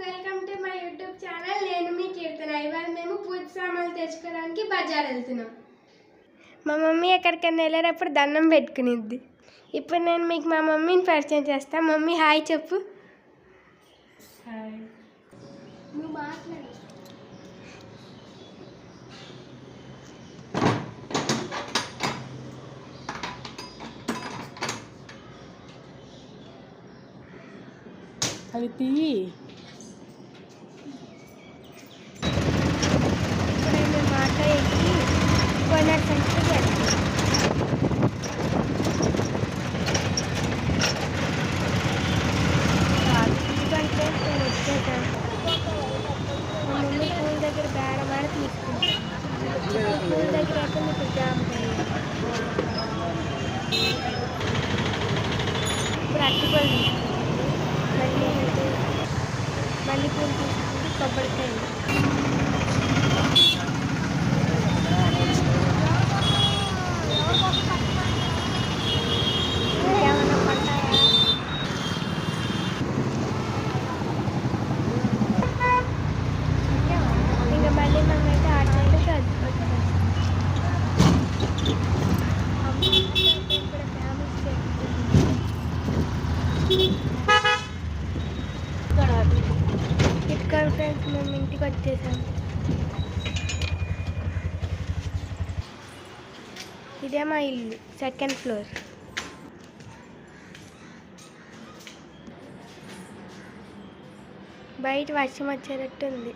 Welcome to my YouTube channel. నేను మీ కీర్తన. ఇవాళ మేము పూజ సామాన్లు తెచ్చుకోవడానికి బజార్ వెళ్తున్నాం. మా మమ్మీ ఎక్కడికైనా వెళ్ళేటప్పుడు దండం పెట్టుకునిద్ది. ఇప్పుడు నేను మీకు మా మమ్మీని పరిచయం చేస్తాను. మమ్మీ హాయ్ చెప్పు. హాయ్. నువ్వు మాట్లాడు. అవి తీయి. ఇప్పుడు మేము ఆటో ఎక్కి కోనర్ సెంటర్కి వెళ్తాం. ఎందుకంటే నేను వచ్చేసాను. మా మమ్మీ పూల దగ్గర బేడమాడ తీసుకుంటాం. పూల దగ్గర అయితే మీకు జామకాయ, ఇప్పుడు అరటిపళ్ళు తీసుకుంటాం. మళ్ళీ పూలు తీసుకుంటే కొబ్బరికాయ. ఏమన్నా పడ్డాయా? ఇంకా మళ్ళీ మనం అయితే ఆటోలో వచ్చేస్తాం. ఇక్కడ ఫ్యామిలీ ఇక్కడ ఫ్రెండ్స్ మేము ఇంటికి వచ్చేసాం. ఇదే మా ఇల్లు, సెకండ్ ఫ్లోర్. బయట వర్షం వచ్చేటట్టు ఉంది.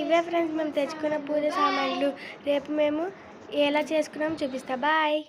ఇవే ఫ్రెండ్స్ మేము తెచ్చుకున్న పూజ సామాన్లు. రేపు మేము ఎలా చేసుకున్నామో చూపిస్తా. బాయ్.